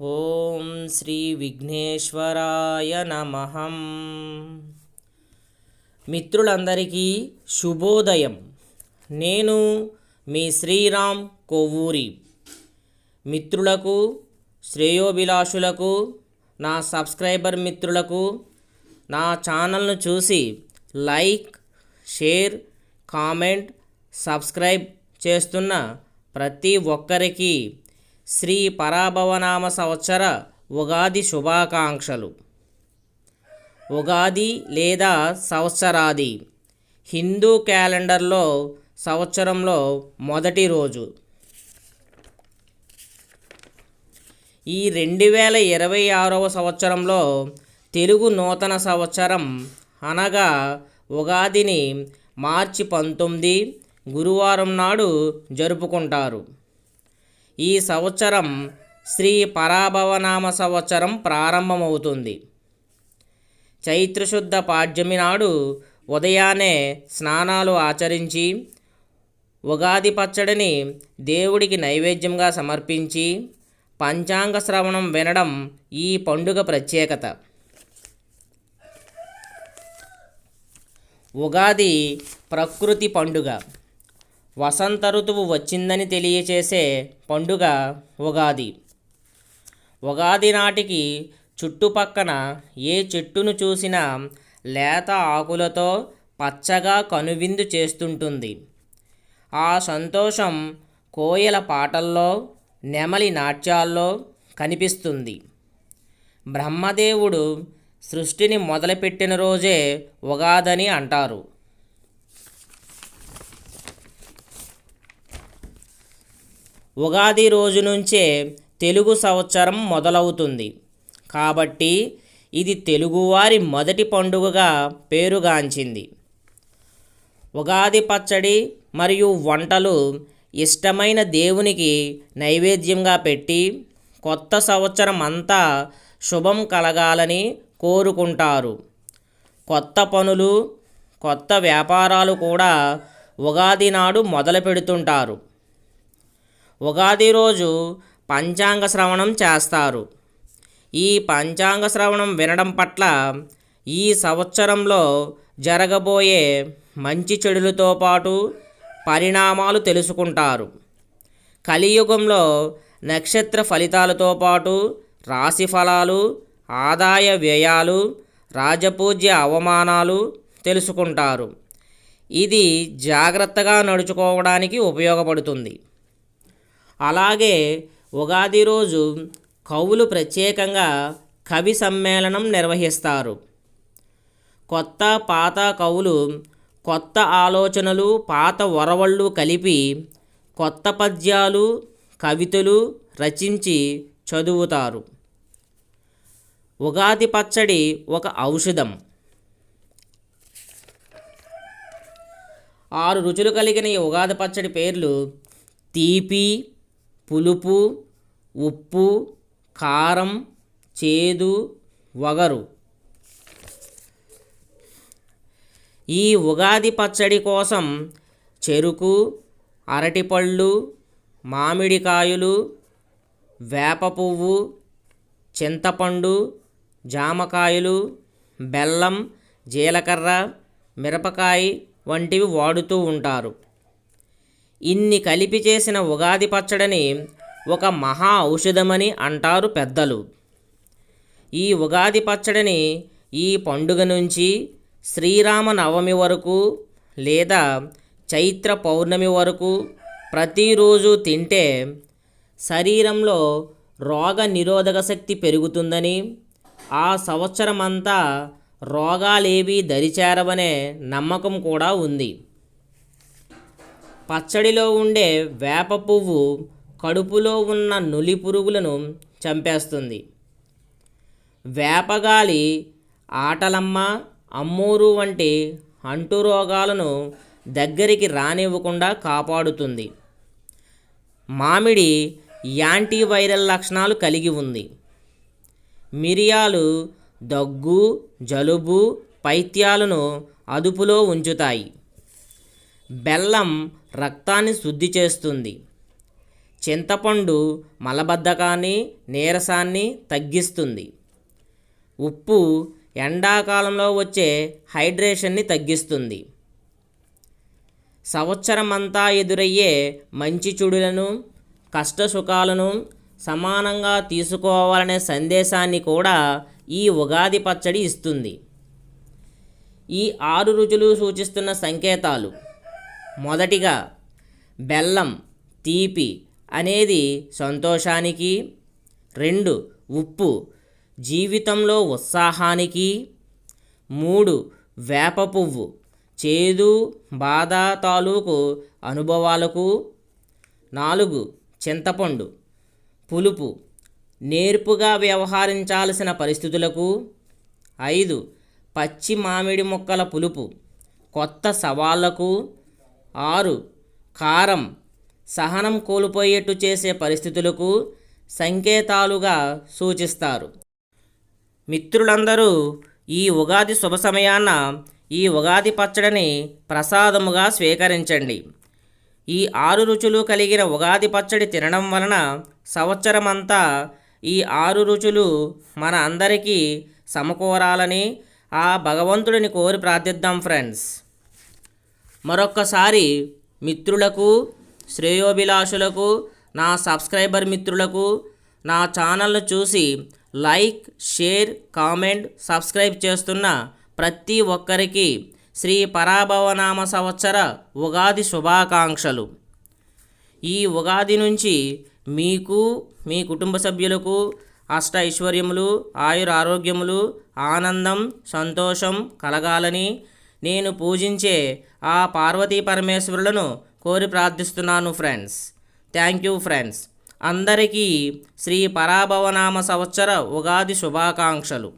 ఓం శ్రీ విఘ్నేశ్వరాయ నమః. మిత్రులందరికీ శుభోదయం. నేను మీ శ్రీరామ్ కొవ్వూరి. మిత్రులకు, శ్రేయోభిలాషులకు, నా సబ్స్క్రైబర్ మిత్రులకు నా ఛానల్ను చూసి లైక్, షేర్, కామెంట్, సబ్స్క్రైబ్ చేస్తున్న ప్రతి ఒక్కరికి శ్రీ పరాభవనామ సంవత్సర ఉగాది శుభాకాంక్షలు. ఉగాది లేదా సంవత్సరాది హిందూ క్యాలెండర్లో సంవత్సరంలో మొదటి రోజు. ఈ 2026వ సంవత్సరంలో తెలుగు నూతన సంవత్సరం అనగా ఉగాదిని మార్చి 19 గురువారం నాడు జరుపుకుంటారు. ఈ సంవత్సరం శ్రీ పరాభవనామ సంవత్సరం ప్రారంభమవుతుంది. చైత్రశుద్ధ పాడ్యమి నాడు ఉదయాన్నే స్నానాలు ఆచరించి ఉగాది పచ్చడిని దేవుడికి నైవేద్యంగా సమర్పించి పంచాంగ శ్రవణం వినడం ఈ పండుగ ప్రత్యేకత. ఉగాది ప్రకృతి పండుగ. వసంత ఋతువు వచ్చిందని తెలియచేసే పండుగ ఉగాది. ఉగాది నాటికి చుట్టుపక్కన ఏ చెట్టును చూసినా లేత ఆకులతో పచ్చగా కనువిందు చేస్తుంటుంది. ఆ సంతోషం కోయల పాటల్లో, నెమలి నాట్యాల్లో కనిపిస్తుంది. బ్రహ్మదేవుడు సృష్టిని మొదలుపెట్టిన రోజే ఉగాదని అంటారు. ఉగాది రోజు నుంచే తెలుగు సంవత్సరం మొదలవుతుంది కాబట్టి ఇది తెలుగువారి మొదటి పండుగగా పేరుగాంచింది. ఉగాది పచ్చడి మరియు వంటలు ఇష్టమైన దేవునికి నైవేద్యంగా పెట్టి కొత్త సంవత్సరం అంతా శుభం కలగాలని కోరుకుంటారు. కొత్త పనులు, కొత్త వ్యాపారాలు కూడా ఉగాది నాడు మొదలు పెడుతుంటారు. ఉగాది రోజు పంచాంగ శ్రవణం చేస్తారు. ఈ పంచాంగ శ్రవణం వినడం పట్ల ఈ సంవత్సరంలో జరగబోయే మంచి చెడులతో పాటు పరిణామాలు తెలుసుకుంటారు. కలియుగంలో నక్షత్ర ఫలితాలతో పాటు రాశి ఫలాలు, ఆదాయ వ్యయాలు, రాజపూజ్య అవమానాలు తెలుసుకుంటారు. ఇది జాగ్రత్తగా నడుచుకోవడానికి ఉపయోగపడుతుంది. అలాగే ఉగాది రోజు కవులు ప్రత్యేకంగా కవి సమ్మేళనం నిర్వహిస్తారు. కొత్త పాత కవులు కొత్త ఆలోచనలు, పాత ఒరవళ్ళు కలిపి కొత్త పద్యాలు, కవితలు రచించి చదువుతారు. ఉగాది పచ్చడి ఒక ఔషధం. 6 రుచులు కలిగిన ఈ ఉగాది పచ్చడి పేర్లు తీపి, పులుపు, ఉప్పు, కారం, చేదు, వగరు. ఈ ఉగాది పచ్చడి కోసం చెరుకు, అరటిపళ్ళు, మామిడికాయలు, వేప పువ్వు, చింతపండు, జామకాయలు, బెల్లం, జీలకర్ర, మిరపకాయ వంటివి వాడుతూ ఉంటారు. ఇన్ని కలిపి చేసిన ఉగాది పచ్చడిని ఒక మహా ఔషధమని అంటారు పెద్దలు. ఈ ఉగాది పచ్చడిని ఈ పండుగ నుంచి శ్రీరామనవమి వరకు లేదా చైత్ర పౌర్ణమి వరకు ప్రతిరోజు తింటే శరీరంలో రోగ నిరోధక శక్తి పెరుగుతుందని, ఆ సంవత్సరమంతా రోగాలేవీ దరిచేరవనే నమ్మకం కూడా ఉంది. పచ్చడిలో ఉండే వేప పువ్వు కడుపులో ఉన్న నులి పురుగులను చంపేస్తుంది. వేపగాలి ఆటలమ్మ, అమ్మూరు వంటి అంటురోగాలను దగ్గరికి రానివ్వకుండా కాపాడుతుంది. మామిడి యాంటీవైరల్ లక్షణాలు కలిగి ఉంది. మిరియాలు దగ్గు, జలుబు, పైత్యాలను అదుపులో ఉంచుతాయి. బెల్లం రక్తాన్ని శుద్ధి చేస్తుంది. చింతపండు మలబద్ధకాన్ని, నీరసాన్ని తగ్గిస్తుంది. ఉప్పు ఎండాకాలంలో వచ్చే హైడ్రేషన్ని తగ్గిస్తుంది. సంవత్సరమంతా ఎదురయ్యే మంచి చెడులను, కష్టసుఖాలను సమానంగా తీసుకోవాలనే సందేశాన్ని కూడా ఈ ఉగాది పచ్చడి ఇస్తుంది. ఈ 6 రుచులు సూచిస్తున్న సంకేతాలు: మొదటిగా బెల్లం, తీపి అనేది సంతోషానికి. 2 ఉప్పు జీవితంలో ఉత్సాహానికి. 3 వేప పువ్వు చేదు, బాధ తాలూకు అనుభవాలకు. 4 చింతపండు పులుపు నేర్పుగా వ్యవహరించాల్సిన పరిస్థితులకు. 5 పచ్చి మామిడి ముక్కల పులుపు కొత్త సవాళ్లకు. 6 కారం సహనం కోల్పోయేట్టు చేసే పరిస్థితులకు సంకేతాలుగా సూచిస్తారు. మిత్రులందరూ ఈ ఉగాది శుభ సమయాన ఈ ఉగాది పచ్చడిని ప్రసాదముగా స్వీకరించండి. ఈ 6 రుచులు కలిగిన ఉగాది పచ్చడి తినడం వలన సంవత్సరమంతా ఈ 6 రుచులు మన అందరికీ సమకూరాలని ఆ భగవంతుడిని కోరి ప్రార్థిద్దాం ఫ్రెండ్స్. మరొక్కసారి మిత్రులకు, శ్రేయోభిలాషులకు, నా సబ్స్క్రైబర్ మిత్రులకు నా ఛానల్ను చూసి లైక్, షేర్, కామెంట్, సబ్స్క్రైబ్ చేస్తున్న ప్రతి ఒక్కరికి శ్రీ పరాభవనామ సంవత్సర ఉగాది శుభాకాంక్షలు. ఈ ఉగాది నుంచి మీకు, మీ కుటుంబ సభ్యులకు అష్ట ఐశ్వర్యములు, ఆయురారోగ్యములు, ఆనందం, సంతోషం కలగాలని నేను పూజించే ఆ పార్వతీ పరమేశ్వరులను కోరి ప్రార్థిస్తున్నాను ఫ్రెండ్స్. Thank you friends. అందరికీ శ్రీ పరాభవనామ సంవత్సర ఉగాది శుభాకాంక్షలు.